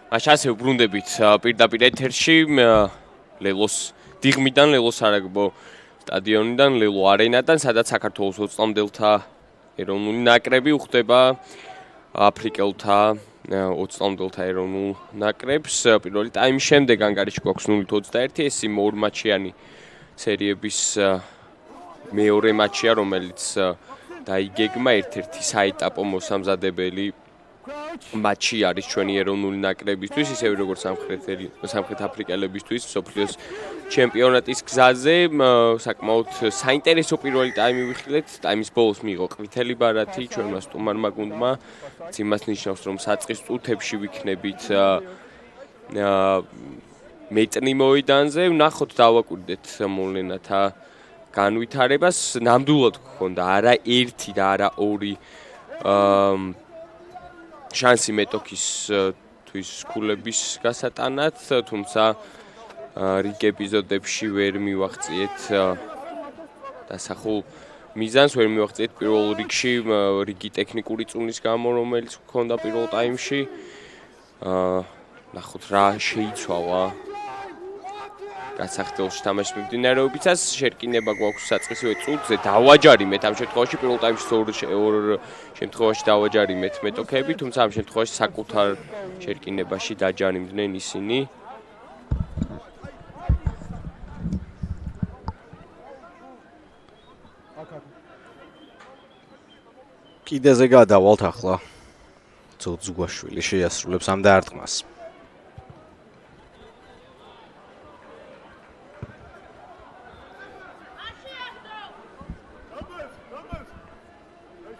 მაშინ ასე ვბრუნდებით პირდაპირ ეთერში ლელოს დიღმიდან ლელოს არაგბო სტადიონიდან ლელო არენიდან სადაც საქართველოს 20-მდელთა ეროვნული ნაკრები უხდება აფრიკელთა 20-მდელთა ეროვნულ ნაკრებს პირველი ტაიმის შემდეგ ანგარიში გვაქვს 0-21 ეს იმ ორ მატჩიანი სერიების მეორე მატჩია რომელიც დაიგეგმა ერთ-ერთი საეტაპო მოსამზადებელი მატჩი არის ჩვენი ეროვნული ნაკრებისთვის ისევე როგორც სამხრეთ აფრიკელებისთვის მსოფლიოს ჩემპიონატის გზაზე საკმაოდ საინტერესო პირველი ტაიმი ვიხილეთ ტაიმის ბოლოს მიიღო ყვითელი ბარათი ჩვენმა სტუმარმა გუნდმა იმას ნიშნავს რომ საწყის წუთებში ვიქნებით მეტნი მოედანზე ვნახოთ დავაკვირდეთ მოვლენათა განვითარებას ნამდვილად გქონდა არა ერთი და არა ორი შანსი მეტოქის თვის ქულების გასატანად, თუმცა რიგ ეპიზოდებში ვერ მივაღწიეთ დასახულ მიზანს, ვერ მივაღწიეთ პირველ რიგში რიგი ტექნიკური წუნის გამო, რომელიც გქონდა პირველ ტაიმში. ნახოთ რა შეიცვალა გასახდელში თამაშის მიმდინარეობისას შერკინება გვაქვს საწყისივე წუთზე დავაჯარიმეთ ამ შემთხვევაში პირველ ტაიმში ორ შემთხვევაში დავაჯარიმეთ მეტოქები თუმცა ამ შემთხვევაში საკუთარ შერკინებაში დაჯარიმდნენ ისინი კიდეზე გადავალთ ახლა ძუძუაშვილი შეასრულებს ამ დაარტყმას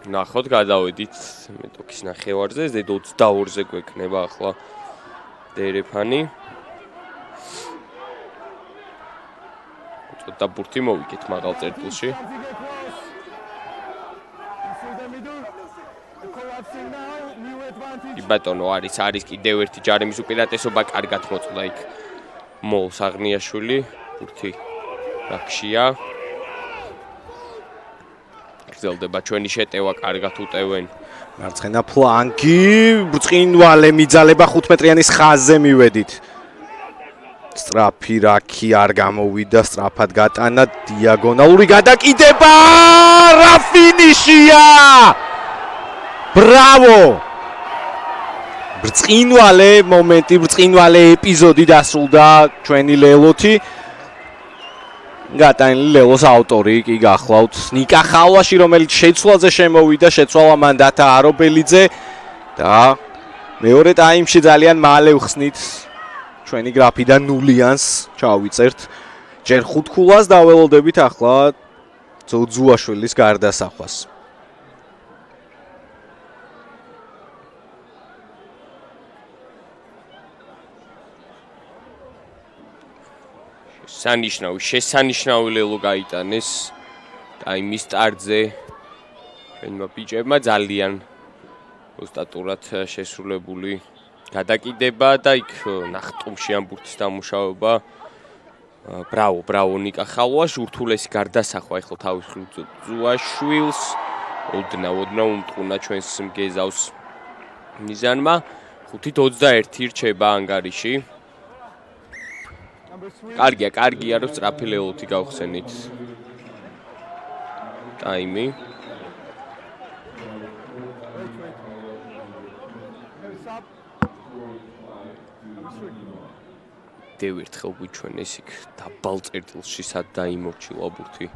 ნახოთ გადავედით მეტოქის ნახევარზე ზედ 22-ზე გვექნება ახლა დერეფანი ცოტა ბურთი მოვიგეთ მაღალ წერტილში ბატონო არის კიდევ ერთი ჯარიმის უპირატესობა კარგად მოწყდა იქ მოლს აღნიაშვილი ბურთი რაქშია გრძელდება ჩვენი შეტევა კარგად უტევენ მარცხენა ფლანგი ბრწყინვალე მიძალება 15-იანის ხაზზე მივედით სწრაფი რაქი არ გამოვიდა სწრაფად გატანა დიაგონალური გადაკიდება რა ფინიშია ბრავო ბრწყინვალე მომენტი ბრწყინვალე ეპიზოდი დასრულდა ჩვენი ლელოთი გატანილი ლელოს ავტორი კი გახლავთ ნიკა ხალვაში რომელიც შეცვლაზე შემოვიდა შეცვალა მან დათა არობელიძე და მეორე ტაიმში ძალიან მალე ვხსნით ჩვენი გრაფიდან 0-იანს ჩავიწერთ ჯერ 5 ქულას დაველოდებით ახლა ძუძუაშვილის გარდასახვას შესანიშნავი ლელო გაიტანეს ტაიმის სტარტზე ჩვენმა ბიჭებმა ძალიან ოსტატურად შესრულებული გადაკიდება და იქ ნახტომში ამ ბურთის დამუშავება ბრავო ნიკა ხალვას ურთულესი გარდასახვა ეხლა თავის ძუაშვილს ოდნავ უმტყუნა ჩვენს მგეზავს მიზანმა 5-21 რჩება ანგარიში კარგია რომ სწრაფი ლელოთი გავხსენით ტაიმი დევერთხელ გვიჩვენეს იქ დაბალ წერტილში სად დაიმორჩილა ბურთი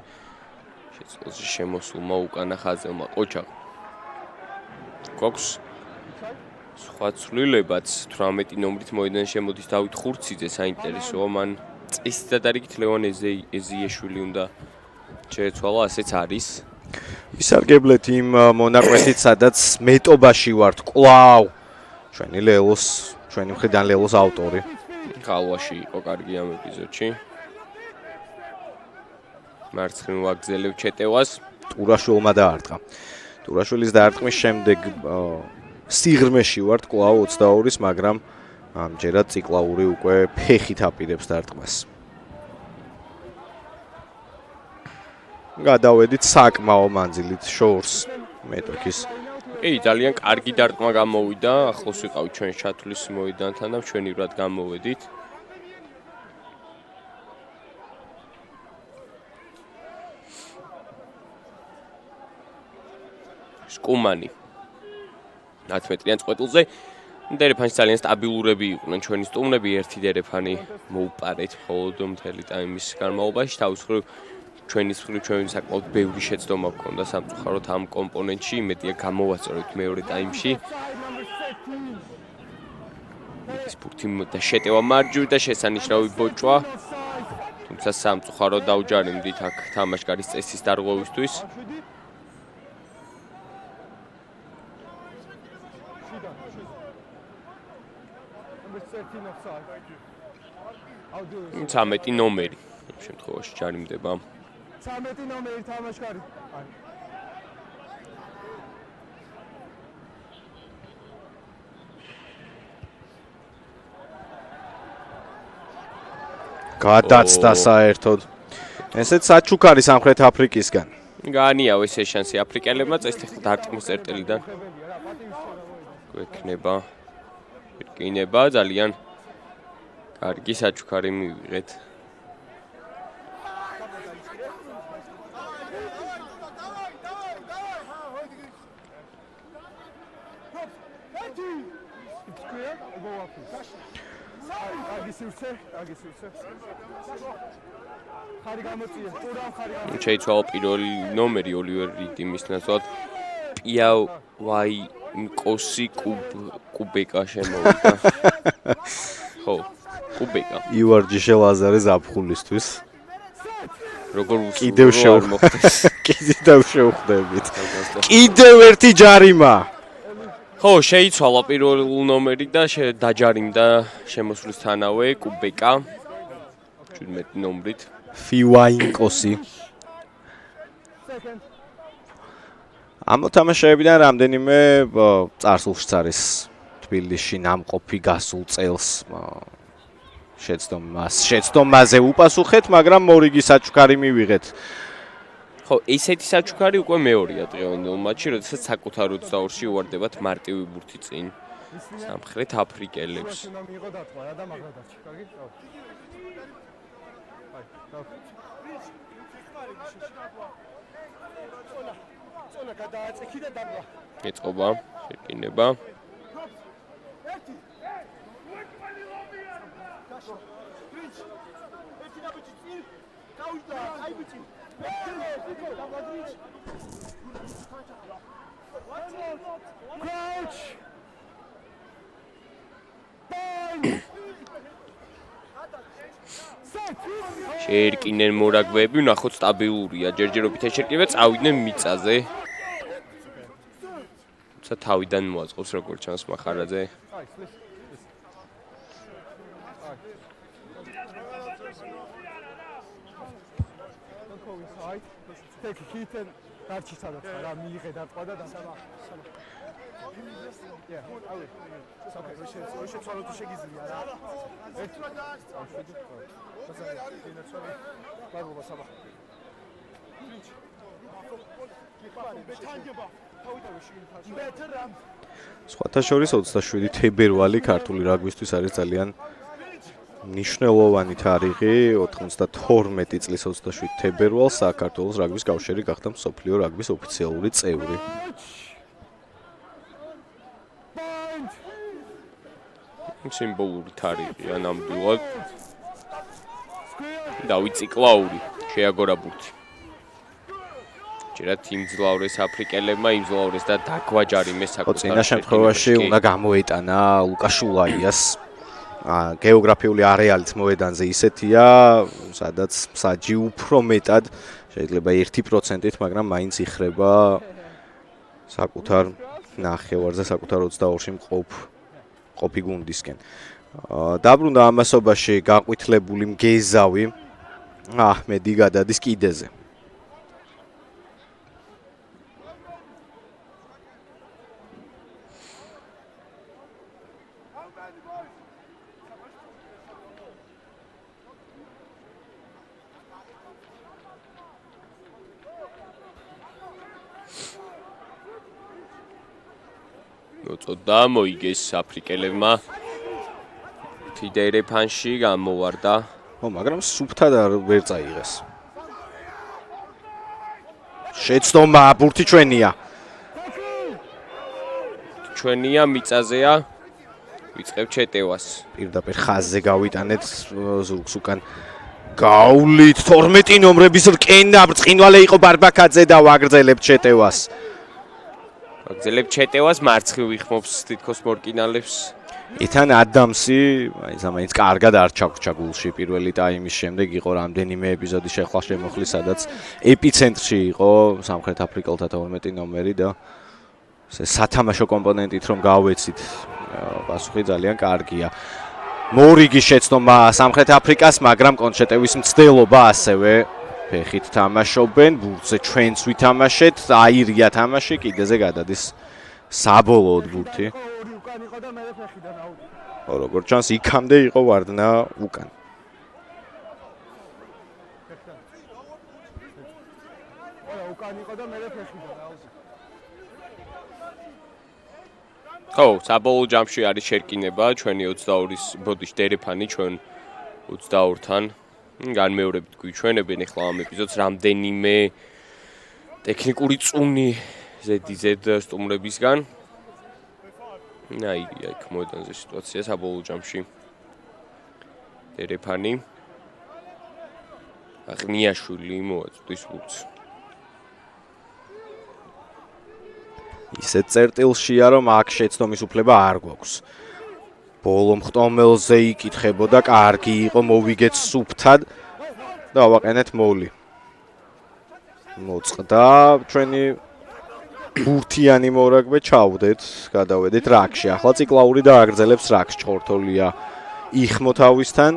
შეცვლაზე შემოსულმა უკანა ხაზელმა ყოჩა გვაქვს სხვა ცვლილებაც 18 ნომრით მოედანში შემოდის დავით ხურციძე საინტერესოა მან წესდა დარიგით ლევან ეზიეშვილი უნდა შეეცვალა ასეც არის ვისარგებლეთ იმ მონაკვეთით სადაც მეტობაში ვართ კვლავ ჩვენი მხრიდან ლელოს ავტორი ხალვაში იყო კარგი ამ ეპიზოდში მარცხნივ აგზელებ ჩეტევას ტურაშვილმა დაარტყა ტურაშვილის დაარტყმის შემდეგ სიღრმეში ვართ კვლავ 22-ის, მაგრამ ამჯერად ციკლაური უკვე ფეხით აპირებს დარტყმას. გადავედით საკმაო მანძილით შორს მეტოქის კი, ძალიან კარგი დარტყმა გამოვიდა, ახლოს ვიყავით ჩვენ ჩათვლის მოედანთან და მშვენივრად გამოვედით. სკუმანი 10 მეტრიან წყვეტილზე. დერეფანში ძალიან სტაბილურები იყვნენ ჩვენი სტუმრები, ერთი დერეფანი მოუპარეთ მხოლოდ მთელი ტაიმის განმავლობაში. თავის მხრივ ჩვენი საკმაოდ ბევრი შეცდომა ჰქონდა სამწუხაროდ ამ კომპონენტში, იმედია გამოვასწორებთ მეორე ტაიმში. ის ფურთი და შეტევა მარჯვივ და შესანიშნავი ბოჭვა. თუმცა სამწუხაროდ დაუჯარიმდით აქ თამაშგარის წესის დარღვევისთვის. Სამეტი ნომერი ამ შემთხვევაში ჯარიმდება. 13 ნომერი თამაშგარი. გადაცდა საერთოდ. ესეც საჩუქარი სამხრეთ აფრიკისგან. გაანიავეს ეს შანსი აფრიკელებმა წესით დარტყმის წერტილიდან. გვექნება. გინება ძალიან კარგი საჩუქარი მივიღეთ. შეიცვალა პირველი ნომერი ოლივერ რიდი მის ნაცვლად პიავაი ნკოსი კუბეკა შემოვიდა. ხო, კუბეკა. ივარჯიშე ლაზარე ზაფხულისთვის. როგორ კიდევ შევხვდებით. კიდევ ერთი ჯარიმა. ხო, შეიცვალა პირველი ნომერი და დაჯარიმდა შემოსვლისთანავე კუბეკა 17 ნომრით. ფივაინკოსი. ამ მოთამაშეებიდან რამდენიმე წარსულშიც არის თბილისში ნამყოფი გასულ წელს შეცდომაზე უპასუხეთ, მაგრამ მორიგი საჩუქარი მივიღეთ. ხო, ესეთი საჩუქარი უკვე მეორეა დღევანდელ მატჩში, როდესაც საკუთარ 22-ში უვარდებათ მარტივი ბურთი წინ სამხრეთ აფრიკელებს. ეწყობა, შეკინება. შეერკინენ მორაგბეები, ნახოთ სტაბილურია. ჯერჯერობით ეშერკივა, წავიდნენ მიწაზე. თუმცა თავიდან მოაწყობს როგორც ჩანს მახარაძე. Take hit and გარჩი სადაც რა მიიღე დარტყმა და დასაბა. შევცვალოთ შეგიძლია რა. სხვათა შორის 27 თებერვალი ქართული რაგბისთვის არის ძალიან ნიშნულოვანი თარიღი. 92 წლის 27 თებერვალს საქართველოს რაგბის კავშირი გახდა მსოფლიო რაგბის ოფიციალური წევრი. სიმბოლური თარიღია ნამდვილად. დავით ციკლაური შეაგორა ბურთი. ჯერათ იმძლავრეს აფრიკელებმა, იმძლავრეს და დაგვაჯარიმეს საკუთარ. წინა შემთხვევაში უნდა გამოეტანა ლუკა შულაიას. გეოგრაფიული არეალიც მოედანზე ისეთია, სადაც მსაჯი უფრო მეტად შეიძლება 1%-ით, მაგრამ მაინც იხრება საკუთარ ნახევარზე, საკუთარ 22-ში მყოფი გუნდისკენ. დაბრუნდა ამასობაში გაყვითლებული მგეზავი აჰმედი გადადის კიდეზე. მოწოდა მოიგეს აფრიკელებმა. თიდერეფანში გამოვარდა. მაგრამ სუფთად ვერ წაიღეს. შეცდომა ბურთი ჩვენია. ჩვენია მიწაზეა. ვიწყებ ჩეტევას. პირდაპირ ხაზზე გავიტანეთ ზურგს უკან. გავლით 12 ნომრების რკენა ბრწყინვალე იყო ბარბაკაძე და ვაგრძელებთ ჩეტევას. ვაგრძელებთ ჩეტევას მარცხი ვიხმობს თითქოს მორკინალებს. ეთან ადამსი, მაინც კარგად არ ჩაგვრჩა გულში პირველი ტაიმის შემდეგ იყო რამდენიმე ეპიზოდი შეხლა შემოხლი, სადაც ეპიცენტრში იყო სამხრეთ აფრიკელთა 12 ნომერი და სათამაშო კომპონენტით რომ გავეცით, პასუხი ძალიან კარგია. მორიგის შეცდომა სამხრეთ აფრიკას, მაგრამ კონჩეტევის მცდელობა ასევე ფეხით თამაშობენ, ბურთზე ჩვენც ვითამაშეთ, აირია თამაში, კიდეზე გადადის საბოლოოდ ბურთი. როგორც ჩანს, იქამდე იყო ვარდნა უკან. ხო, საბოლოო ჯამში არის შერკინება, ჩვენი 22-ის ბოდიშ დერეფანი ჩვენ 22-თან. განმეორებით გვიჩვენებენ ახლა ამ ეპიზოდს რამდენიმე ტექნიკური წუნი ზედიზედ სტუმრებისგან. აირია იქ მოედანზე სიტუაცია საბოლოო ჯამში. დერეფანი. აღნიაშვილი მოაწვდის ბურთს. ისეთ წერტილშია რომ აქ შეცდომის უფლება არ გვაქვს. ბოლო მხტომელზე იკითხებოდა, კარგი იყო მოვიგეთ სუფთად და ავაყენეთ მოვლი. მოწყდა ჩვენი ბურთიანი მორაგბე ჩავდეთ, გადავედით რაკში. ახლა ციკლაური და აგრძელებს რაკს ჭორთოლია იხმო თავისთან.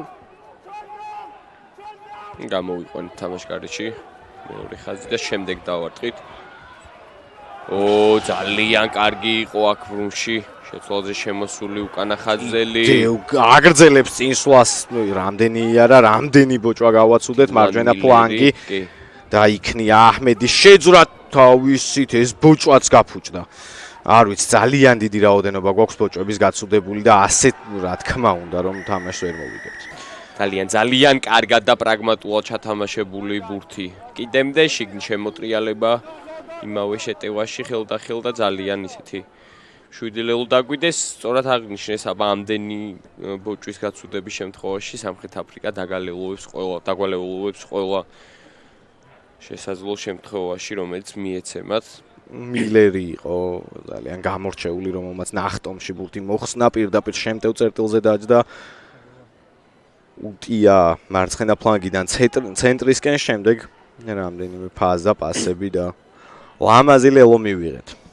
გამოვიყვანეთ თამაშგარეში. მეორე ხაზი და შემდეგ დავარტყით. ძალიან კარგი იყო აქ ბრუნში. შეცვალზე შემოსული უკანა ხაზელი. აგრძელებს წინსვლას, რამდენი არა, რამდენი ბოჭვა გავაცუდეთ მარჯვენა ფლანგი. და იქნია აჰმედი შეძრა თავისით ეს ბოჭვაც გაფუჭდა. არ ვიცი, ძალიან დიდი რაოდენობა გვაქვს ბოჭვების გაცუდებული და ასე რა თქმა უნდა რომ თამაშს ვერ მოვიგებთ. ძალიან კარგად და პრაგმატულად ჩათამაშებული ბურთი. კიდემდე შიგნ შემოტრიალება იმავე შეტევაში ხელდახელ და ძალიან ისეთი შვიდილეულ დაგვიდეს, სწორად აღნიშნეს აბა ამდენი ბოჭვის გაცუდების შემთხვევაში სამხრეთ აფრიკა დაგვალეულობს ყველა შესაძლო შემთხვევაში, რომელიც მიეცემათ. მილერი იყო ძალიან გამორჩეული, რომელმაც ნახტომში ბურთი მოხსნა, პირდაპირ შემტევ წერტილზე დაჯდა. უტია მარცხენა ფლანგიდან ცენტრისკენ, შემდეგ რამდენიმე ფაზა, პასები და ლამაზი ლელო მივიღეთ.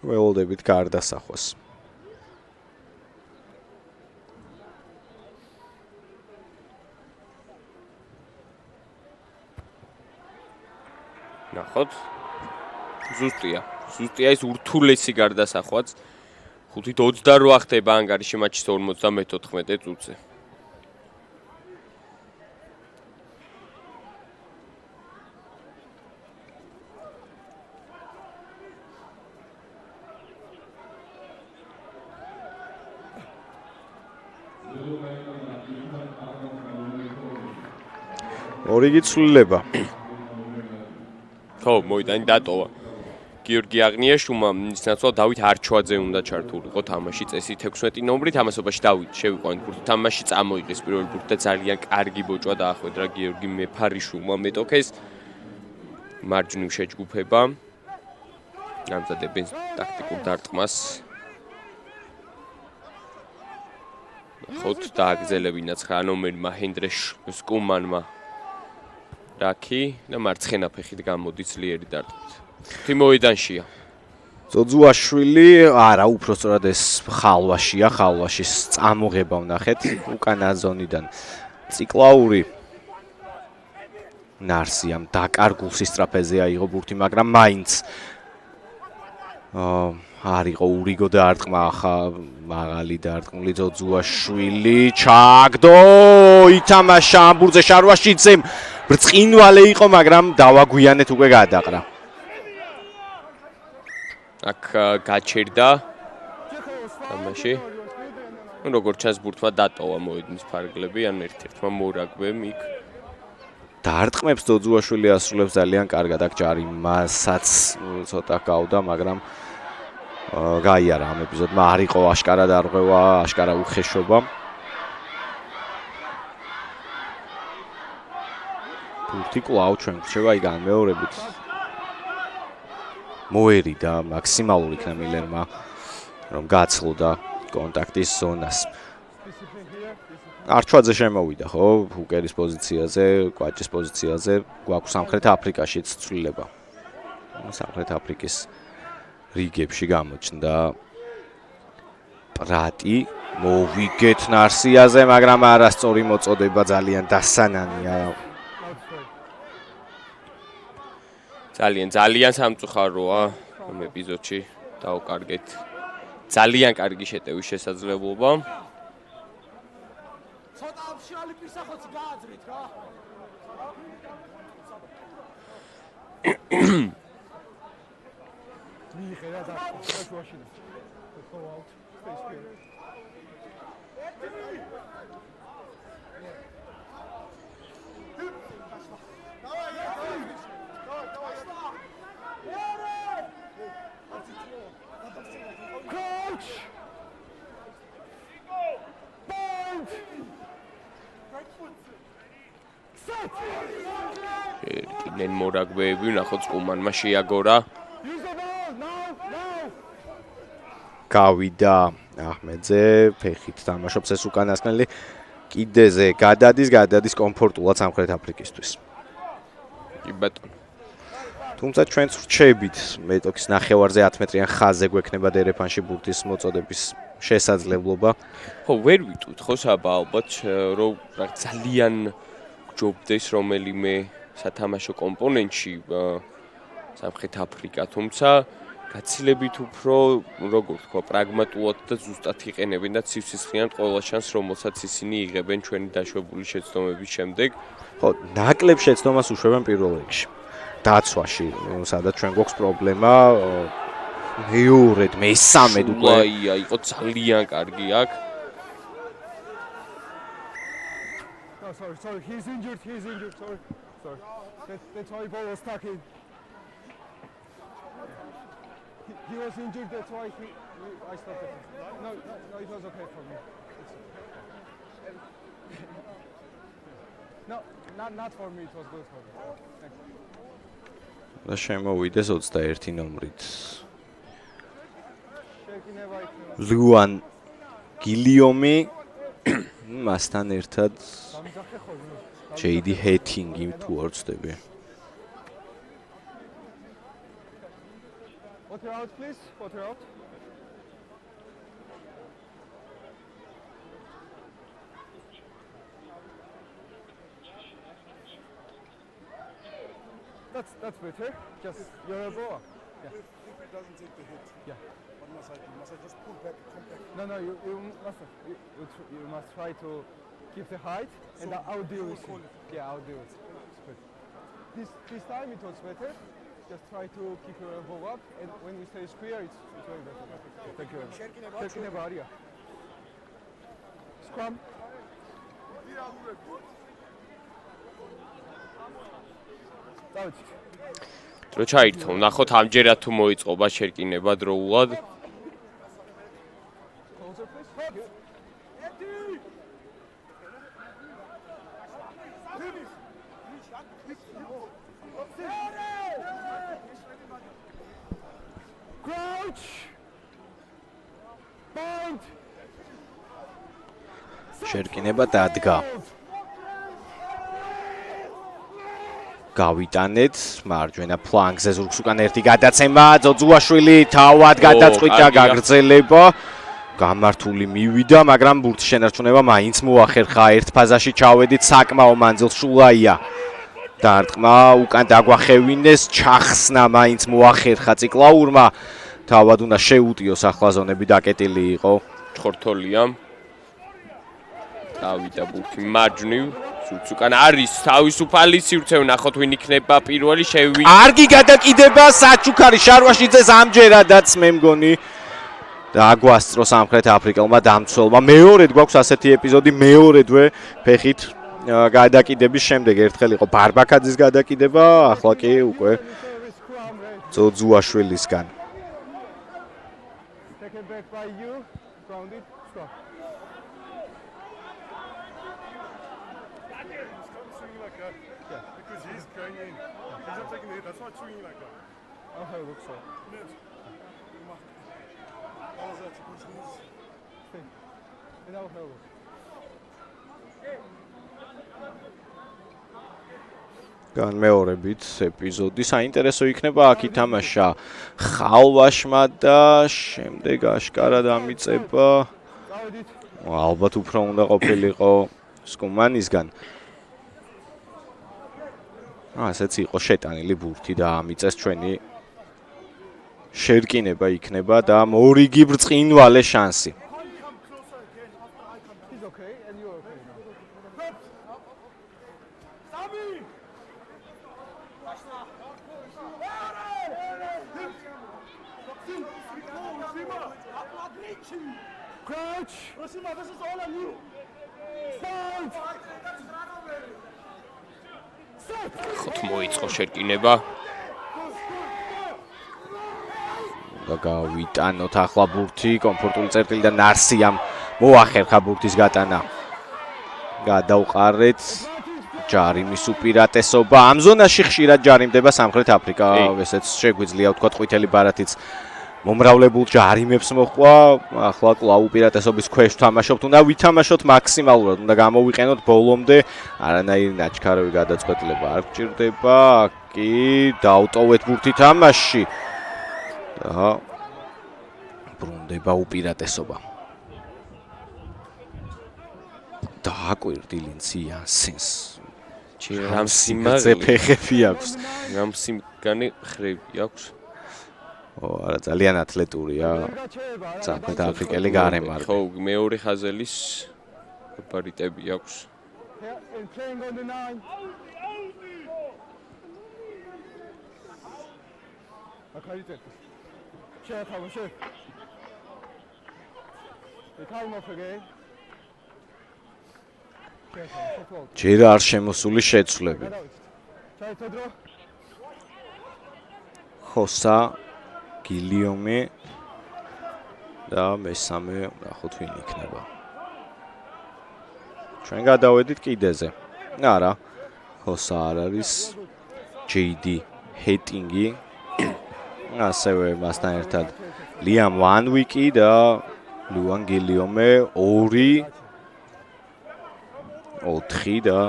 ველოდებით გარდასახვას. ნახოთ. ზუსტია ეს ურთულესი გარდასახვაც. 5-28 ხდება ანგარიში მატჩის 54 წუთზე. ორიგი ცვლილება. ხო, მოედანი დატოვა. გიორგი აღნიაშვილმა ის ნაცვლად დავით არჩვაძე უნდა ჩართულიყო თამაში წესით 16 ნომრით, ამასობაში დავით შევიყვანეთ ბურთი თამაში წამოიღეს პირველი ბურთი და ძალიან კარგი ბოჭვა დაახვედრა გიორგი მეფარიშვილმა მეტოქეს. მარჯვნივ შეჯგუფება. გამზადებენ ტაქტიკურ დარტყმას. ხოთ დააგზელებინა 9 ნომერმა ჰენდრეშ სკუმანმა. რაკი და მარცხენა ფეხით გამოდის ძლიერი დარტყმით. თიმოიდანშია. ზოძუაშვილი, არა, უბრალოდ ეს ხალვაშია, ხალვაშის წამოღება ვნახეთ უკანა ზონიდან. ციკლაური ნარსიამ დაკარგულ სისტრაფეზე აიღო ბურთი, მაგრამ მაინც არ იყო ურიგო დაარტყმა ახლა მაღალი დაარტყმული ძოძუაშვილი ჩაგდო ითამაშა ამბურზე შარვაშიძემ ბრწყინვალე იყო მაგრამ დავაგვიანეთ უკვე გადაყრა აქ გაჩერდა თამაში როგორც ჩანს ბურთმა დატოვა მოედნის ფარგლები ან ერთ-ერთმა მორაგბემ იქ დაარტყმებს ძოძუაშვილი ასრულებს ძალიან კარგად აქ ჯარიმასაც ცოტა გავდა მაგრამ გაიარა ამ ეპიზოდმა არ იყო აშკარა დარღვევა, აშკარა უხეშობა. ბურთი კვლავ ჩვენ გრჩება იგან მეორებით. მოერიდა მაქსიმალური იქნა მილერმა რომ გაცლოდა კონტაქტის ზონას. არჩვაძე შემოვიდა ხო ჰუკერის პოზიციაზე, კვაჭის პოზიციაზე, გვაქვს სამხრეთ აფრიკაშიც ცვლილება. სამხრეთ აფრიკის რიგებში გამოჩნდა პრატი მოვიგეთ ნარსიაზე მაგრამ არასწორი მოწოდება ძალიან დასანანია ძალიან სამწუხაროა ამ ეპიზოდში დავკარგეთ ძალიან კარგი შეტევის შესაძლებლობა ცოტა ოფიციალი პირსახოცი გააძრით რა მიიღერა და შუაშინა ხო აუტ სპეის კინენ მორაგბეები ნახოთ კუმანმა შეაგორა გავიდა აჰმედზე ფეხით თამაშობს ეს უკანასკნელი კიდეზე გადადის კომფორტულად სამხრეთ აფრიკისთვის კი ბატონო თუმცა ჩვენც ვრჩებით მეტოქის ნახევარზე 10 მეტრიან ხაზზე გვექნება დერეფანში ბურთის მოწოდების შესაძლებლობა ხო ვერ ვიტყვით ხო საბა ალბათ რომ ძალიან ჯობდეს რომელიმე სათამაშო კომპონენტში სამხრეთ აფრიკა თუმცა გაცილებით უფრო როგორ თქვა პრაგმატულად და ზუსტად იყენებენ და ცივსისხლიანად ყველა შანსს რომელსაც ისინი იღებენ ჩვენი დაშვებული შეცდომების შემდეგ ხო ნაკლებ შეცდომას უშვებენ პირველ რიგში დაცვაში სადაც ჩვენ გვაქვს პრობლემა მეორედ მესამედ უკვე აია იყო ძალიან კარგი აქ sorry he's injured sorry that's why ball was stuck in he was injured that's why I stopped it no it was okay for me no not for me it was good for me thanks და შემოვიდეს 21 ნომრით ლუან გილიომი მასთან ერთად ჯეიდი ჰეტინგი თუ არ ვწდები Water out please water out That's better. Just your elbow. Yeah. If it doesn't take the hit, Yeah. what must I do? Must I just pull back, come back? No, you must try to keep the height, and I'll deal with it. Yeah, I'll deal with it. It's good. This time it was better. Just try to keep your elbow up, and when you stay square, it's very better. Thank you very much. Shaking about yeah. Scrum. დრო ჩაირთო ნახოთ ამჯერად თუ მოიწყობა შერკინება დროულად Crouch. Point. შერკინება დადგა გავიტანეთ მარჯვენა ფლანგზე ზურგს უკან ერთი გადაცემა ძოძუაშვილი თავად გადაწყვიტა გაგრძელება გამართული მივიდა მაგრამ ბურთის შენარჩუნება მაინც მოახერხა ერთ ფაზაში ჩავედით საკმაო მანძილს შულაია დაარტყმა უკან დაგვახევინეს ჩახსნა მაინც მოახერხა ციკლაურმა თავად უნდა შეუტიოს ახლა ზონები დაკეტილი იყო. ჩხორთოლია. დავიდა ბურთი მარჯვნივ. სულც უკან არის თავისუფალი სივრცე, ნახოთ ვინ იქნება პირველი შევი. კარგი გადაკიდება საჩუქარი შარვაშიძეს ამჯერადაც მე მგონი დააგვასწრო სამხრეთ აფრიკელმა დამცველმა. მეორედ გვაქვს ასეთი ეპიზოდი, მეორედვე ფეხით გადაკიდების შემდეგ ერთხელ იყო ბარბაკაძის გადაკიდება, ახლა კი უკვე ძოძუაშვილისგან. Taken back by you. Grounded. Stop. Stop swinging like that. Yeah. Because he's going in. He's not taking the hit. That's why it's swinging like that. I'll have a look, sir. Yes. How's that? Stay. And I'll have a look. განმეორებით ეპიზოდი საინტერესო იქნება აქ ითამაშა ხალვაშმა და შემდეგ აშკარად ამიწება Grounded. ალბათ უფრო უნდა ყოფილიყო სკუმანისგან. ასეც იყო შეტანილი ბურთი და ამიწეს ჩვენი შერკინება იქნება და მორიგი ბრწყინვალე შანსი. He's okay, and you're okay now. Crouch! Rosima, this is all on you. Stand! ხოთ მოიწყო შერკინება. და გავიტანოთ ახლა ბურთი კომფორტული წერტილიდან ნარსიამ მოახერხა ბურთის გატანა. გადაუყარეთ ჯარიმის უპირატესობა. ამ ზონაში ხშირად ჯარიმდება სამხრეთ აფრიკა, ესეც შეგვიძლია ვთქვათ ყვითელი ბარათიც მომრავლებულ ჯარიმებს მოჰყვა. ახლა კვლავ უპირატესობის ქვეშ თამაშობთ, უნდა ვითამაშოთ მაქსიმალურად, უნდა გამოვიყენოთ ბოლომდე. არანაირი ნაჩქარევი გადაწყვეტილება არ გჭირდება. კი, დაუტოვეთ ბურთი თამაში. და ბრუნდება უპირატესობა. დააკვირდი ლინცი იანსენს. რამსიმა ფეხები აქვს. რამსიმგანი ხრები აქვს. არა ძალიან ათლეტურია. სამხრეთ აფრიკელი გარემარბი. ხო, მეორე ხაზელის ბარიტები აქვს. Here, and playing on the 9. Okay, Chef, have a chef. The time off again. ჯერ არ შემოსული შეცვლები. Try to draw. ხოსა, გილიომი და მესამე ნახოთ ვინ იქნება. ჩვენ გადავედით კიდეზე. არა, ხოსა არ არის. ჯეიდი ჰეტინგი. ასევე მასთან ერთად ლიამ ვანვიკი და ლუან გილიომე 2 4 და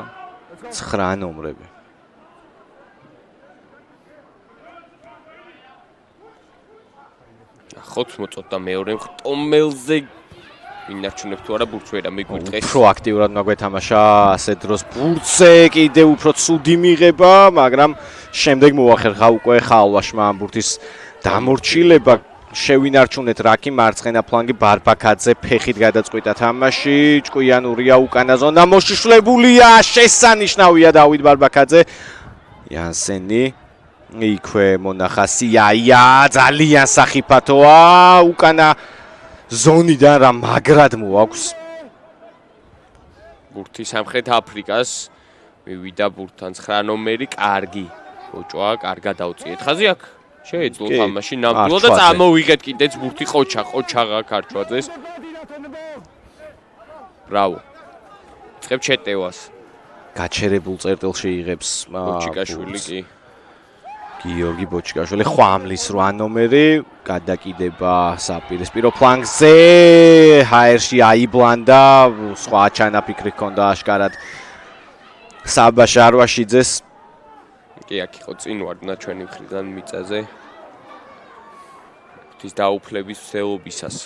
9 ნომრები. ხოთ მოწოდა მეორე ხტომელზე ვინარჩუნებ თუ არა ბურთს ვერ ამიგვიტყეს. უფრო აქტიურად უნდა გვეთამაშა ასეთ დროს ბურთზე კიდევ უფრო ცუდი მიღება, მაგრამ შემდეგ მოახერხა უკვე ხალვაშმა ამ ბურთის დამორჩილება. შევინარჩუნეთ რაკი მარცხენა ფლანგი ბარბაკაძე ფეხით გადაწყვიტა თამაში. ჭკვიანურია უკანა ზონა მოშიშვლებულია, შესანიშნავია დავით ბარბაკაძე. იანსენი იქვე მონახასია, ძალიან სახიფათოა, უკანა ზონიდან რა მაგრად მოაქვს. ბურთი სამხრეთ აფრიკას მივიდა ბურთთან 9 ნომერი, კარგი. ბოჭოა, კარგად დაუწიეთ. ხაზი აქ შეეძლო თამაში ნამდვილად და წამოვიღეთ კიდეც ბურთი ყოჩაღა ქარჩვაძეს. ბრავო. წებ ჩეტევას. გაჩერებულ წერტილში იღებს ბოჩიკაშვილი კი. გიორგი ბოჩიკაშვილი ხვამლის 8 ნომერი გადაკიდება საპირისპირო ფლანგზე. ჰაერში აიბლანდა, სხვა ჩანაფიქრი ჰქონდა აშკარად საბა შარვაშიძეს. კი აქ იყო წინ ვარდნა ჩვენი მხრიდან მიწაზე. ღვთის დაუფლების მსეობისას.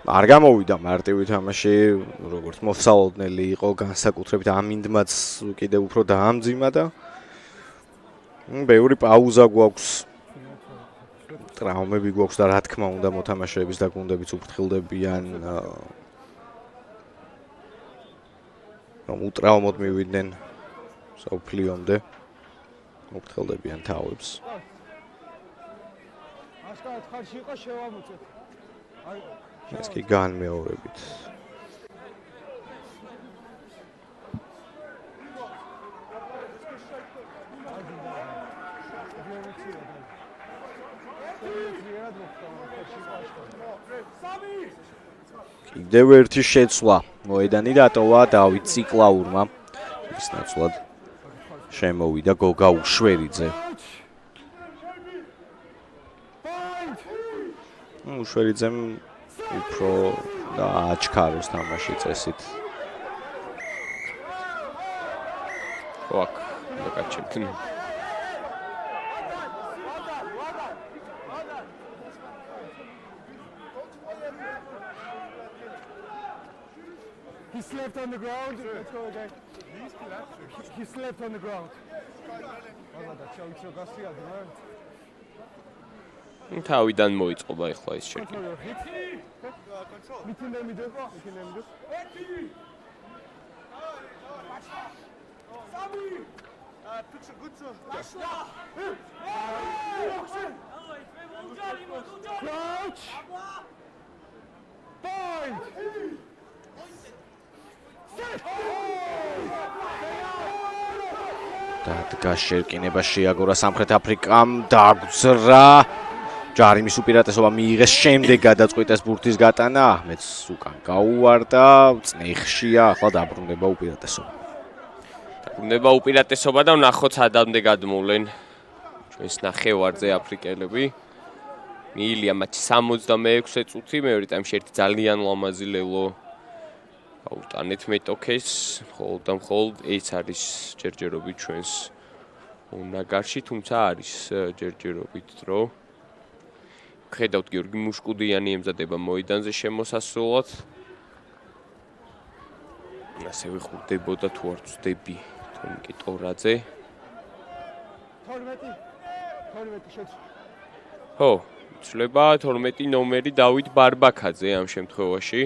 არ გამოვიდა მარტივი თამაში, როგორც მოსალოდნელი იყო, განსაკუთრებით ამინდმაც კიდევ უფრო დაამძიმა და ბევრი პაუზა გვაქვს ტრავმები გვაქვს და რა თქმა უნდა მოთამაშეების და გუნდებიც უფრთხილდებიან რომ უტრაუმოდ მივიდნენ საფლიომდე უფრთხილდებიან თავებს აშკარად ხარში იყო შევამოწეთ ეს კი განმეორებით კიდევ ერთი შეცვლა მოედანი დატოვა დავით ციკლაურმა ის ნაცვლად შემოვიდა გოგა უშვერიძე უშვერიძემ უფრო დააჩქაროს თამაში წესით ოქ დაკარჩებდნენ He slept on the ground. Let's go again. He slept on the ground. თავიდან მოიწყობა ახლა ეს შეკი. Crouch. Point. დადგა შერკინება შეაგორა სამხრეთ აფრიკამ დაგძრა ჯარიმის უპირატესობა მიიღეს შემდეგ გადაწყვიტეს ბურთის გატანა აჰმედს უკან გაუვარდა წნეხშია ახლა დაბრუნდება უპირატესობა და ვნახოთ სადამდე გადმოვლენ ჩვენს ნახევარზე აფრიკელები მიილია მატჩი 66 წუთი მეორე ტაიმში ერთი ძალიან ლამაზი ლელო აუტანეთ მეტოქეს მხოლოდ ეს არის ჯერჯერობით ჩვენს უნაგარში თუმცა არის ჯერჯერობით დრო ხედავთ გიორგი მუშკუდიანი ემზადება მოედანზე შემოსასვლელად ასევე ხვდებოდა თუ არ ვწდები თორნიკე ტორაძე 12 შეცვლა ხო იცვლება 12 ნომერი დავით ბარბაქაძე ამ შემთხვევაში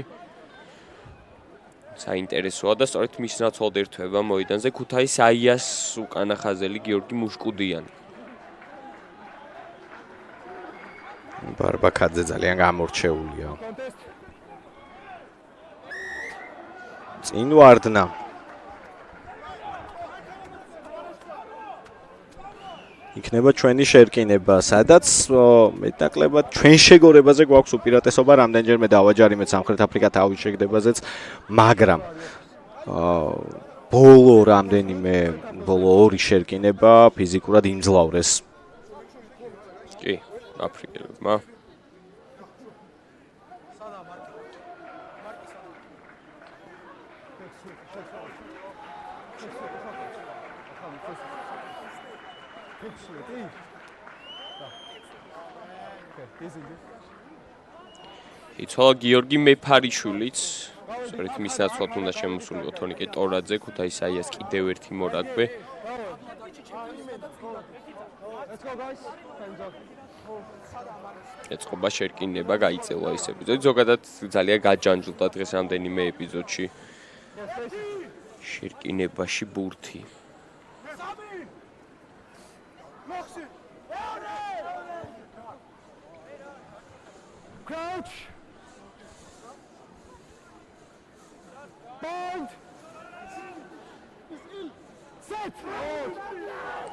საინტერესოა და სწორედ მის ნაცვლად ერთვება მოედანზე ქუთაის აიას უკანახაზელი გიორგი მუშკუდიანი. ბარბაქაძე ძალიან გამორჩეულია. წინ ვარდნა. იქნება ჩვენი შერკინება, სადაც მეტნაკლებად ჩვენ შეგორებაზე გვაქვს უპირატესობა, რამდენჯერმე დავაჯარიმეთ სამხრეთ აფრიკა თავის შეგდებაზეც, მაგრამ ბოლო ორი შერკინება ფიზიკურად იმძლავრეს. კი, აფრიკელებმა. იცვალა გიორგი მეფარიშვილიც, სწორედ მის ნაცვლად უნდა შემოსულიყო თორნიკე ტორაძე, ქუთაის აიას კიდევ ერთი მორაგბე. ეწყობა შერკინება გაიწელა ეს ეპიზოდი, ზოგადად ძალიან გაჯანჯულდა დღეს რამდენიმე ეპიზოდში. შერკინებაში ბურთი. Crouch. Point. Set.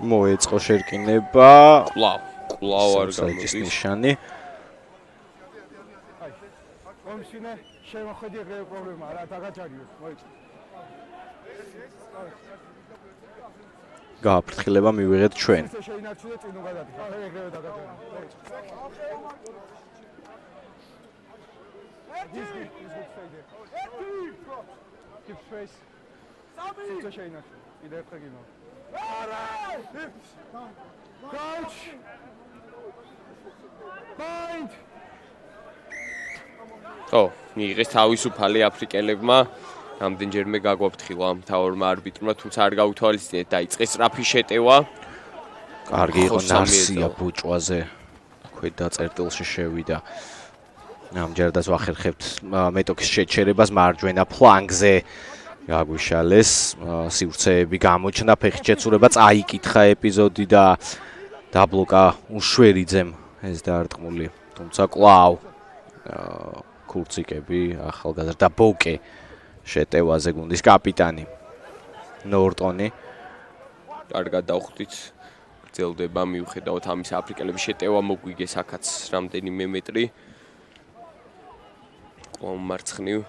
მოეწყო შერკინება. კლავ არ გამოდის ნიშანი. მომშინე შემოხედი ეგრევე პრობლემა რა დაგაჯარიო. მოიწყო. გააფრთხილება მივიღეთ ჩვენ. შეინარჩუნე წინ უგადადი. ეგრევე დაგაჯარიო. He's good straight there. Keep space. It's a shame. Either Kagino. Coach. Point. მიიღეს თავისუფალი აფრიკელებმა. რამდენჯერმე გაგვაფრთხილა მთავარმა არბიტრმა, თუმცა არ გაუთვალისწინეთ, დაიწყეს სწრაფი შეტევა. კარგი იყო ნარსია ბუჭვაზე. ქვედა წერტილში შევიდა. ამჯერადაც ვახერხებთ მეტოქის შეჩერებას მარჯვენა ფლანგზე. გაგვიშალეს სივრცეები გამოჩნდა ფეხით შეცურება წაიკითხა ეპიზოდი და დაბლოკა უშვერიძემ ეს დაარტყმული. თუმცა კვლავ ქურციკები ახალგაზრდა ბოკე შეტევაზე გუნდის კაპიტანი ნორტონი. კარგად დავხვდით. გრძელდება მიუხედავად ამისა აფრიკელების შეტევა მოგვიგეს აქაც რამდენიმე მეტრი. კვლავ მარცხნივ.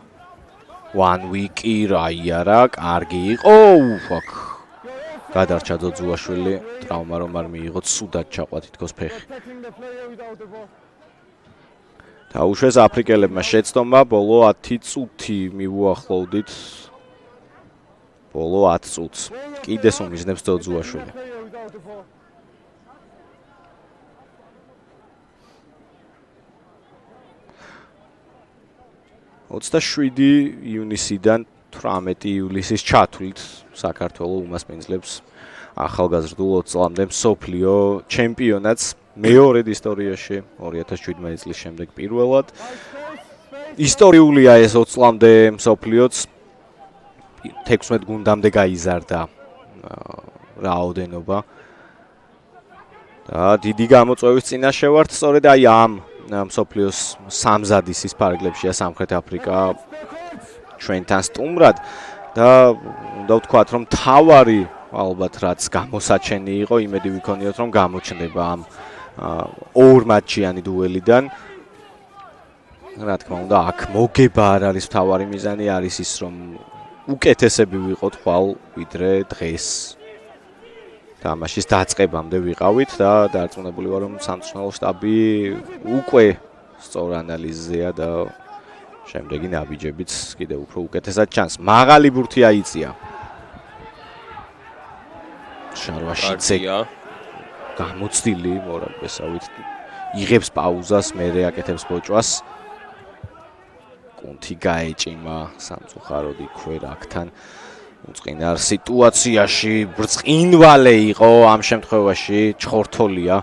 One week რაიარა, კარგი იყო. ფაქ. გადარჩა ძოძუაშვილი, ტრავმა რომ არ მიიღო, ცუდად ჩაყვა თითქოს ფეხი. დაუშვეს აფრიკელებმა შეცდომა, ბოლო 10 წუთი მივუახლოვდით. ბოლო 10 წუთს. კიდეს უმიზნებს ძოძუაშვილი. 27 ივნისიდან 18 ივლისის ჩათვლით საქართველოს უმასპინძლებს ახალგაზრდულ 20 წლამდე მსოფლიო ჩემპიონატს მეორედ ისტორიაში 2017 წლის შემდეგ პირველად. ისტორიულია ეს 20 წლამდე მსოფლიოც 16 გუნდამდე გაიზარდა რაოდენობა. და დიდი გამოწვევის წინაშე ვართ სწორედ აი ამ მსოფლიოს სამზადისის ფარგლებშია სამხრეთ აფრიკა ჩვენთან სტუმრად და უნდა ვთქვათ რომ თავარი ალბათ რაც გამოსაჩენი იყო იმედი ვიქონიოთ რომ გამოჩნდება ამ ორ მატჩიანი დუელიდან რა თქმა უნდა აქ მოგება არ არის თავარი მიზანი არის ის რომ უკეთესები ვიყოთ ხვალ ვიდრე დღეს თამაშის დაწყებამდე ვიყავით და დარწმუნებული ვარ რომ სამწვრთნელო შტაბი უკვე სწორ ანალიზზეა და შემდეგი ნაბიჯებიც კიდევ უფრო უკეთესად ჩანს. მაღალი ბურთი აიწია. შარვაშიძე გამოცდილი მორაგბესავით იღებს პაუზას, მერე აკეთებს ბოჭვას. კუნთი გაეჭიმა სამწუხაროდ იქვე რაკთან. უწყინარ სიტუაციაში ბრწყინვალე იყო ამ შემთხვევაში ჩხორთოლია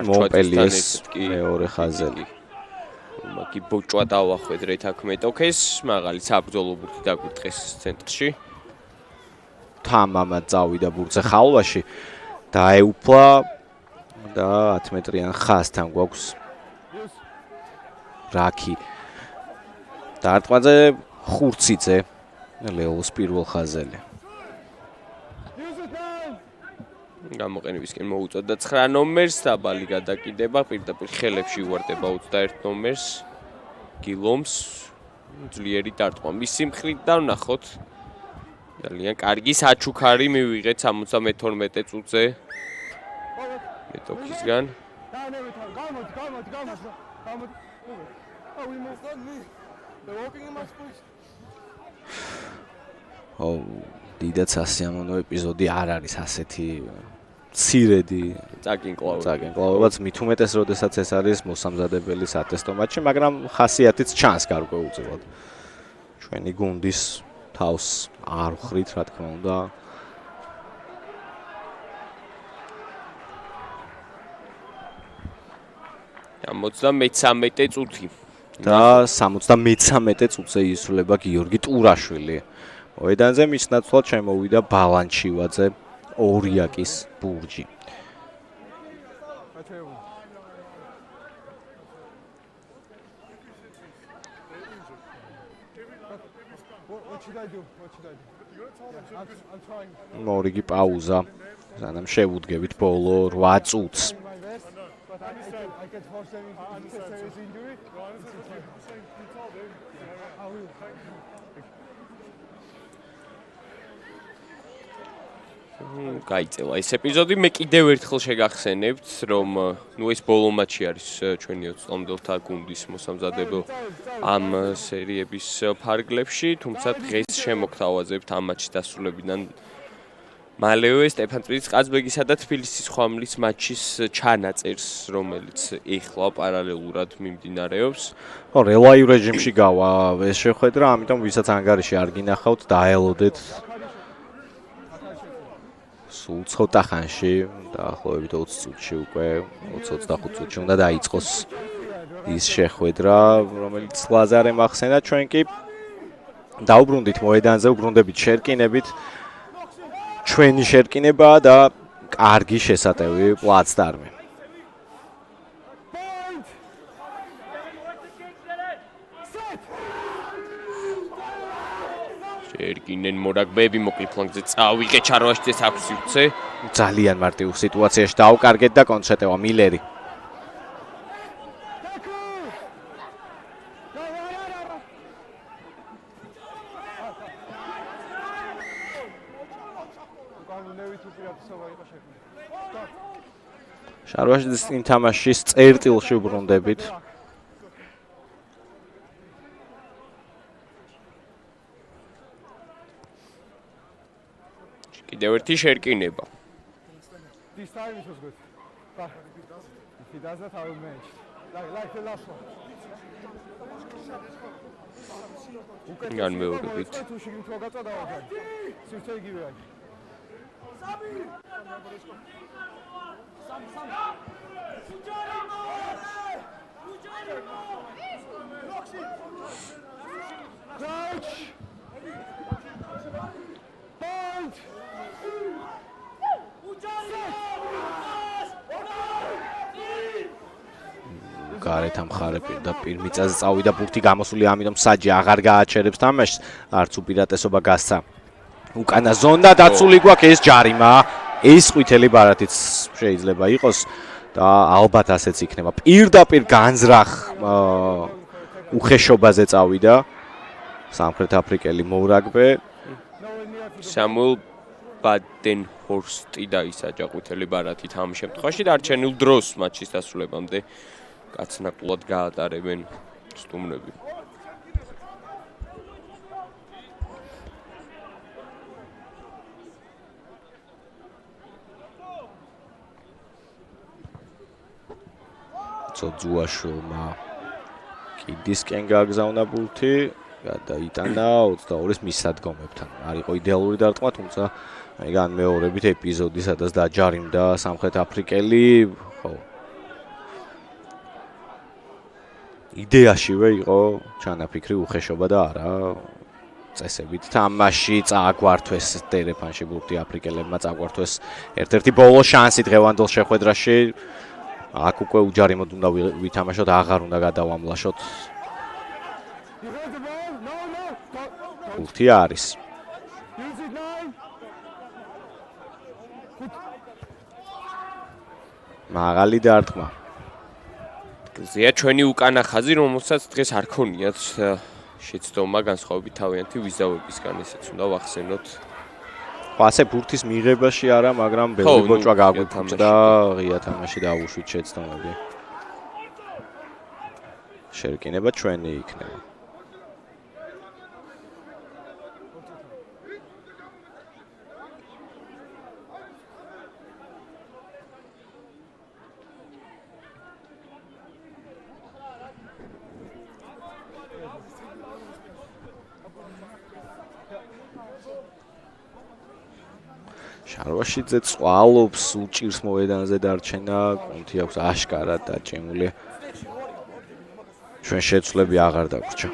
მოპელიეს მეორე ხაზელი მაგი ბოჭვა დავახვედრეთ აქ მეტოქეს მაღალი საბრძოლო ბურთი დაგვიტყეს ცენტრში თამამად წავიდა ბურთზე ხალვაში დაეუფლა და 10 მეტრიან ხაზთან გვაქვს რაკი დარტყმაზე ხურციძე ლეოს პირველ ხაზელი. გამოყენებისკენ მოუწოდა 9 ნომერს, დაბალი გადაკიდება, პირდაპირ ხელებში უვარდება 21 ნომერს. გილომს ძლიერი დარტყმა. მისი მხრიდან ვნახოთ. ძალიან კარგი საჩუქარი მივიღეთ 72 წუთზე. მეტოქისგან. დიდაც ასიამოვნო ეპიზოდი არ არის ასეთი ცირედი წაგენკლავებაც მით უმეტეს როდესაც ეს არის მოსამზადებელი სატესტო მატჩი, მაგრამ ხასიათიც ჩანს გარკვეულწილად. ჩვენი გუნდის თავს არ ვხრით, რა თქმა უნდა. და 73 წუთი. და 73 წუთზე ისრულება გიორგი ტურაშვილი. მოედანზე მის ნაცვლად შემოვიდა ბალანჩივაძე ორიაკის ბურჯი. მორიგი პაუზა. სანამ შევუდგებით ბოლო 8 წუთს. I can force them into serious injury. გაიწევა ეს ეპიზოდი მე კიდევ ერთხელ შეგახსენებთ რომ ეს ბოლო მატჩი არის ჩვენი 20 წლამდელთა გუნდის მოსამზადებელ ამ სერიების ფარგლებში თუმცა დღეს შემოგთავაზებთ ამ მატჩის დასრულებიდან მალევე სტეფან წვრილიც-ყაზბეგისა და თბილისის ხვამლის მატჩის ჩანაწერს რომელიც ეხლა პარალელურად მიმდინარეობს რელაივ რეჟიმში გავა ეს შეხვედრა ამიტომ ვისაც ანგარიში არ გინახავთ დაელოდეთ სულ ცოტა ხანში დაახლოებით 20 წუთში უკვე 20-25 წუთში უნდა დაიწყოს ის შეხვედრა, რომელიც ლაზარემ ახსენა. ჩვენ კი დაუბრუნდით მოედანზე, უბრუნდებით შერკინებით. ჩვენი შერკინებაა და კარგი შესატევი პლაცდარმი. შერკინენ მორაგბეები მოკლე ფლანგზე წავიღე ჩარვაშიძეს აქვს სივრცე. ძალიან მარტივ სიტუაციაში დაუკარგეთ და კონცეტევა მილერი. შარვაშიძის იმ თამაშის წერტილში უბრუნდებით. კიდევ ერთი შერკინება. This time it was good. But if he does that, I will manage. Like the last one. განმეორებით. გარეთ ამხარე პირდაპირ მიწაზე წავიდა ბურთი გამოსული, ამიტომ საჯი აღარ გააჩერებს თამაშს, არც უპირატესობა გასცა. უკანა ზონდა დაცული გვაქვს, ეს ჯარიმა, ეს ყვითელი ბარათიც შეიძლება იყოს და ალბათ ასეც იქნება. პირდაპირ განზრახ უხეშობაზე წავიდა სამხრეთ აფრიკელი მოვრაგბე. სამუელ ბადენჰორსტი დაისაჯა ყვითელი ბარათით ამ შემთხვევაში და არჩენილ დროს მატჩის დასრულებამდე გაცნაკულად გაატარებენ სტუმრები. ძუაშვილმა კიდისკენ გააგზავნა ბურთი, გადაიტანა 22-ის მისადგომებთან. არ იყო იდეალური დარტყმა, თუმცა განმეორებით ეპიზოდი, სადაც დაჯარიმდა სამხრეთ აფრიკელი, ხო. იდეაშივე იყო ჩანაფიქრი უხეშობა და არა წესებით თამაში წააგვართვეს ტელეფონში ბურთი აფრიკელებმა წააგვართვეს ერთ-ერთი ბოლო შანსი დღევანდელ შეხვედრაში. აქ უკვე უჯარიმოდ უნდა ვითამაშოთ, აღარ უნდა გადავამლაშოთ. ბურთი არის. მაღალი დარტყმა. ზეა ჩვენი უკანა ხაზი, რომელსაც დღეს არ ქონიათ შეცდომა განსხვავებით თავიანთი ვიზავებისგან, ესეც უნდა ვახსენოთ. ასე ბურთის მიღებაში არა, მაგრამ ბევრი ბოჭვა გაგვიქმდა, ღია თამაში დაუშვით შეცდომები. შერკინება ჩვენი იქნება. შარვაშიძე წვალობს, უჭირს მოედანზე დარჩენა, კონთი აქვს აშკარად დაჭიმული. ჩვენ შეცვლები აღარ დაგვრჩა.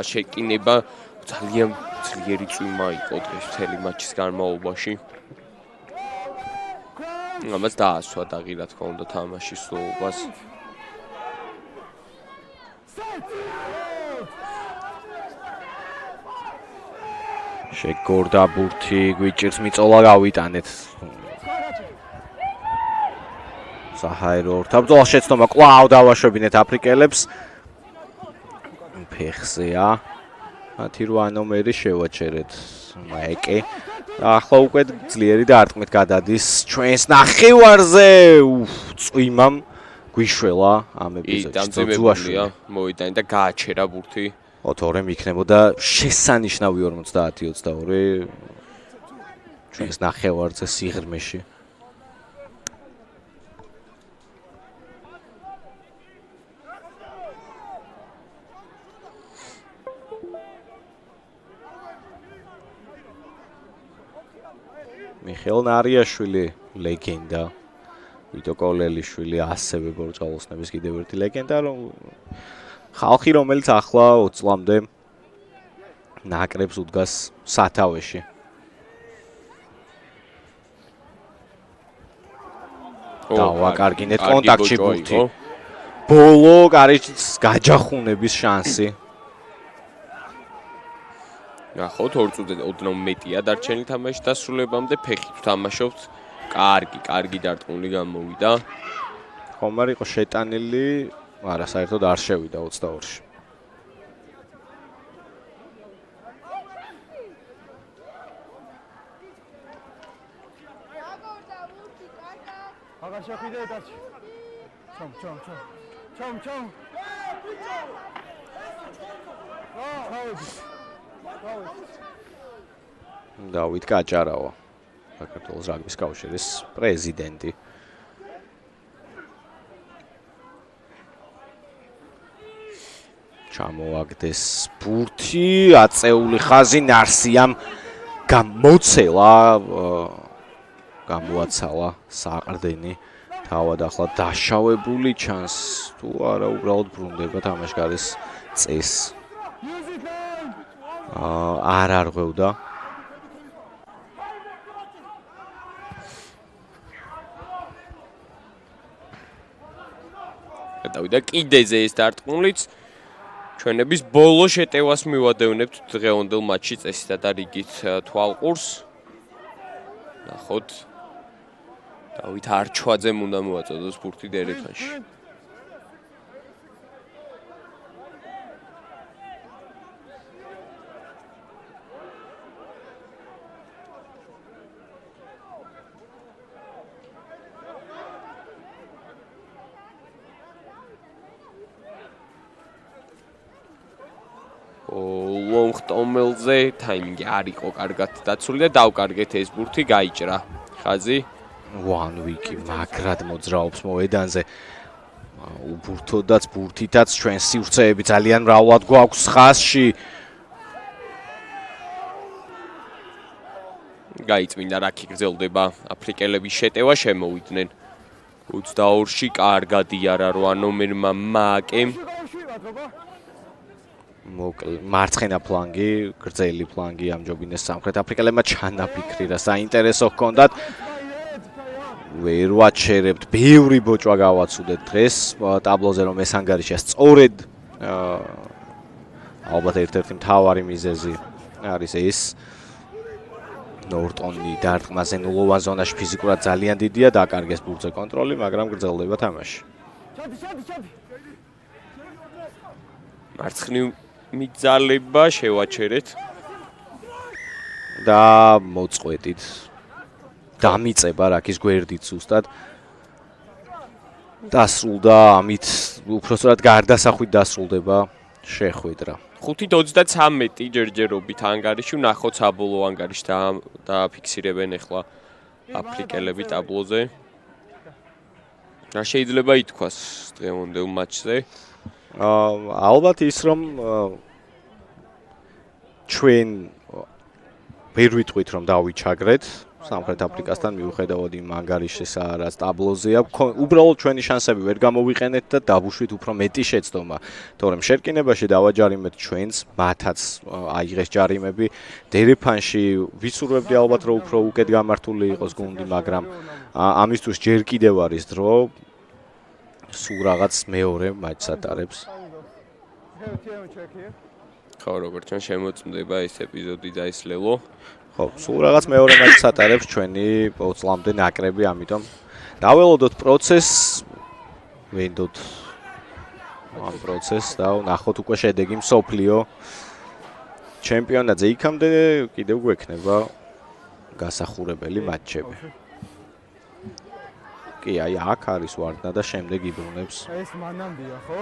შეკინება ძალიან ძლიერი წვიმა იყო დღეს მთელი მატჩის განმავლობაში. ამას დაასვა დაღი, რა თქმა უნდა, თამაშის სრულობას. შეგორდა ბურთი, გვიჭირს მიწოლა გავიტანეთ. საჰაერო ორთაბრძოლა შეცდომა, კვლავ დავაშვებინეთ აფრიკელებს. ფეხზეა. 18 ნომერი შევაჩერეთ. მაეკე. ახლა უკვე ძლიერი დარტყმით გადადის ჩვენს ნახევარზე. წვიმამ გვიშველა ამ ეპიზოდში. ძუაშია, მოიტანა და გააჩერა ბურთი. ოთორემ იქნებოდა შესანიშნავი 50-22 ჩვენს ნახევარზე სიღრმეში. ხელნარიაშვილი ლეგენდა. ვიტო კოლელიშვილი ასევე ბორჭალოსნების კიდევ ერთი ლეგენდა, რომ ხალხი რომელიც ახლა 20 წლამდე ნაკრებს უდგას სათავეში. დავაკარგინეთ კონტაქტში ბურთი. ბოლო კარიშის გაჯახუნების შანსი. ნახოთ 2 წუთი ოდნავ მეტია დარჩენილი თამაშის დასრულებამდე ფეხით თამაშობთ. კარგი დარტყმული გამოვიდა. ხომ არ იყო შეტანილი, არა საერთოდ არ შევიდა 22-ში. აღარ შეხვიდე ეტაპში. ჩომ. დავით გაჭარავა. საქართველოს რაგბის კავშირის პრეზიდენტი. ჩამოაგდეს ბურთი, აწეული ხაზი ნარსიამ გამოცელა, გამოაცალა საყრდენი. თავად ახლა დაშავებული ჩანს, თუ არა უბრალოდ ბრუნდება თამაშგარის წესს. არ არღვევდა. დავიდა კიდეზე ეს დარტყმულიც ჩვენების ბოლო შეტევას მივადევნებთ დღევანდელ მატჩში წესითა და რიგით თვალყურს. ნახოთ დავით არჩვაძემ უნდა მოაწოდოს ბურთი დერეფანში. ლონგტომელზე ტაიმინგი არ იყო კარგად დაცული და დავკარგეთ ეს ბურთი გაიჭრა. ხაზი one week მაგრად მოძრაობს მოედანზე. უბურთოდაც ბურთითაც ჩვენ სივრცეები ძალიან მრავლად გვაქვს ხაზში. გაიწმინდა რაკი გრძელდება აფრიკელების შეტევა შემოვიდნენ 22-ში კარგად იარა 8 ნომერმა მაკემ. მარცხენა ფლანგი, გრძელი ფლანგი ამჯობინეს სამხრეთ აფრიკელებმა ჩანაფიქრი და საინტერესო ჰქონდათ. ვერ ვაჩერებთ, ბევრი ბოჭვა გავაცუდეთ დღეს ტაბლოზე, რომ ეს ანგარიშია სწორედ ალბათ ერთ-ერთი მთავარი მიზეზი არის ეს. ნორტონი დარტყმაზე ნულოვან ზონაში ფიზიკურად ძალიან დიდია, დაკარგეს ბურთზე კონტროლი, მაგრამ გრძელდება თამაში. მარცხნივ მიგზალება შევაჩერეთ და მოწყვეტით. დამიწება რაკის გვერდით ზუსტად. დასრულდა ამით უпростоრად გარდასახვით დასრულდება შეხვედრა. 5-23 ჯერჯერობით ანგარიში ნახოთ საბოლოო ანგარიში დააფიქსირებენ ახლა აფრიკელები ტაბლოზე. რა შეიძლება ითქვას დღევანდელ მატჩზე? ალბათ ის რომ ჩვენ ვერ ვიტყვით რომ დავიჩაგრეთ სამხრეთ აფრიკასთან მიუხედავად იმ ანგარიშისა რაც ტაბლოზე აქვს. უბრალოდ ჩვენი შანსები ვერ გამოვიყენეთ და დავუშვით უფრო მეტი შეცდომა. თორემ შერკინებაში დავაჯარიმეთ ჩვენს, მათაც აიღეს ჯარიმები. დერეფანში ვისურვებდი ალბათ რომ უფრო უკეთ გამართული იყოს გუნდი, მაგრამ ამისთვის ჯერ კიდევ არის დრო. სულ რაღაც მეორე მატჩს ატარებს. ხო, როგორც ჩვენ შემოწმდება ეს ეპიზოდი და ეს ლელო. ხო, სულ რაღაც მეორე მატჩს ატარებს ჩვენი 20 წლამდე ნაკრები, ამიტომ დაველოდოთ პროცესს, ვინდოთ ამ პროცესს და ნახოთ უკვე შედეგი მსოფლიო ჩემპიონატზე. იქამდე კიდევ გვექნება გასახურებელი მატჩები. კი, აი აქ არის ვარდნა და შემდეგ იბრუნებს. ეს მანამდეა, ხო?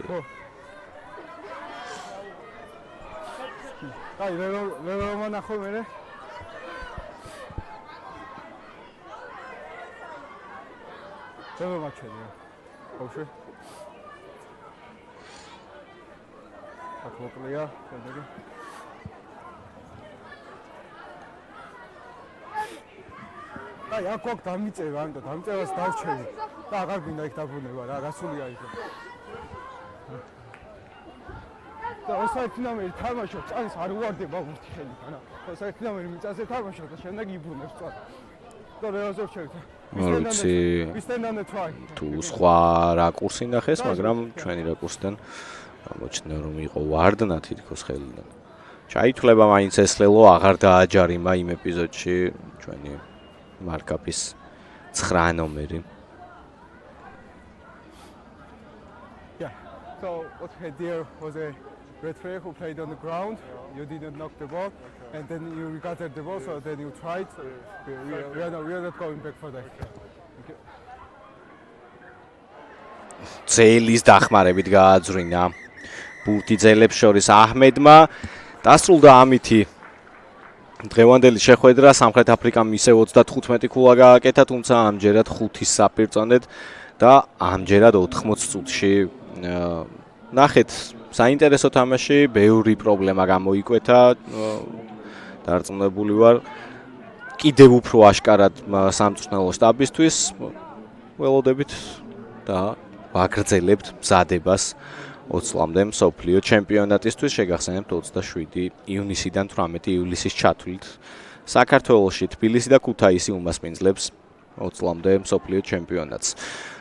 ხო. აი, ვერ მომანახო მე. ძებო მაჩვენია. ბავშვი. აქ მოკლია, შემდეგი. აი აქ გვაქვს დამიწევა, ამიტომ დამიწევას დავჩერი და აღარ გვინდა იქ დაბრუნება რა, გასულია იქ. და ოსაიფინამერი თამაშობს, წალის არ უვარდება ურთი ხელიდან. ოსაიფინამერი მიწაზე თამაშობს და შემდეგ იბრუნებს წვა. და რეალზე ვჩერთ. თუ სხვა რაკურსი ნახეს, მაგრამ ჩვენი რაკურსიდან მოჩნდა რომ იყო ვარდნა თითქოს ხელიდან. ჩაითვლება მაინც ეს ლელო აღარ დააჯარიმა იმ ეპიზოდში ჩვენი მარკაპის 9 ნომერი. Yeah. So what we had there was a red player who played on the ground. You didn't knock the ball, and then you gathered the ball, so then you tried. We are not going back for that. Okay. წელის დახმარებით გააძვრინა ბურთი წელებს შორის აჰმედმა. დასრულდა ამითი დღევანდელი შეხვედრა. სამხრეთ აფრიკამ ისევ 35 ქულა გააკეთა, თუმცა ამჯერად 5-ის საპირწონედ და ამჯერად 80 წუთში. ნახეთ, საინტერესო თამაში, ბევრი პრობლემა გამოიკვეთა. დარწმუნებული ვარ, კიდევ უფრო აშკარად სამწვრთნელო შტაბისთვის ველოდებით და ვაგრძელებთ მზადებას 20 წლამდე მსოფლიო ჩემპიონატისთვის. შეგახსენებთ 27 ივნისიდან 18 ივლისის ჩათვლით საქართველოში თბილისი და ქუთაისი უმასპინძლებს 20 წლამდე მსოფლიო ჩემპიონატს.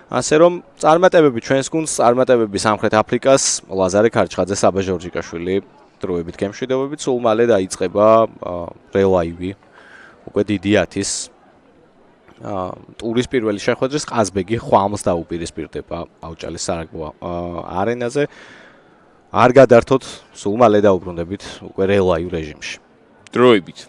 ასე რომ წარმატებები ჩვენს გუნდს, წარმატებები სამხრეთ აფრიკას. ლაზარე ქარჩხაძე, საბა ჟორჟიკაშვილი დროებით გემშვიდობებით. სულ მალე დაიწყება რელაივი უკვე დიდი 10-ის ტურის პირველი შეხვედრის ყაზბეგი ხვამლს დაუპირისპირდება აუჭალის სარაგბო არენაზე. არ გადართოთ, სულ მალე დაუბრუნდებით უკვე რელაივ რეჟიმში. დროებით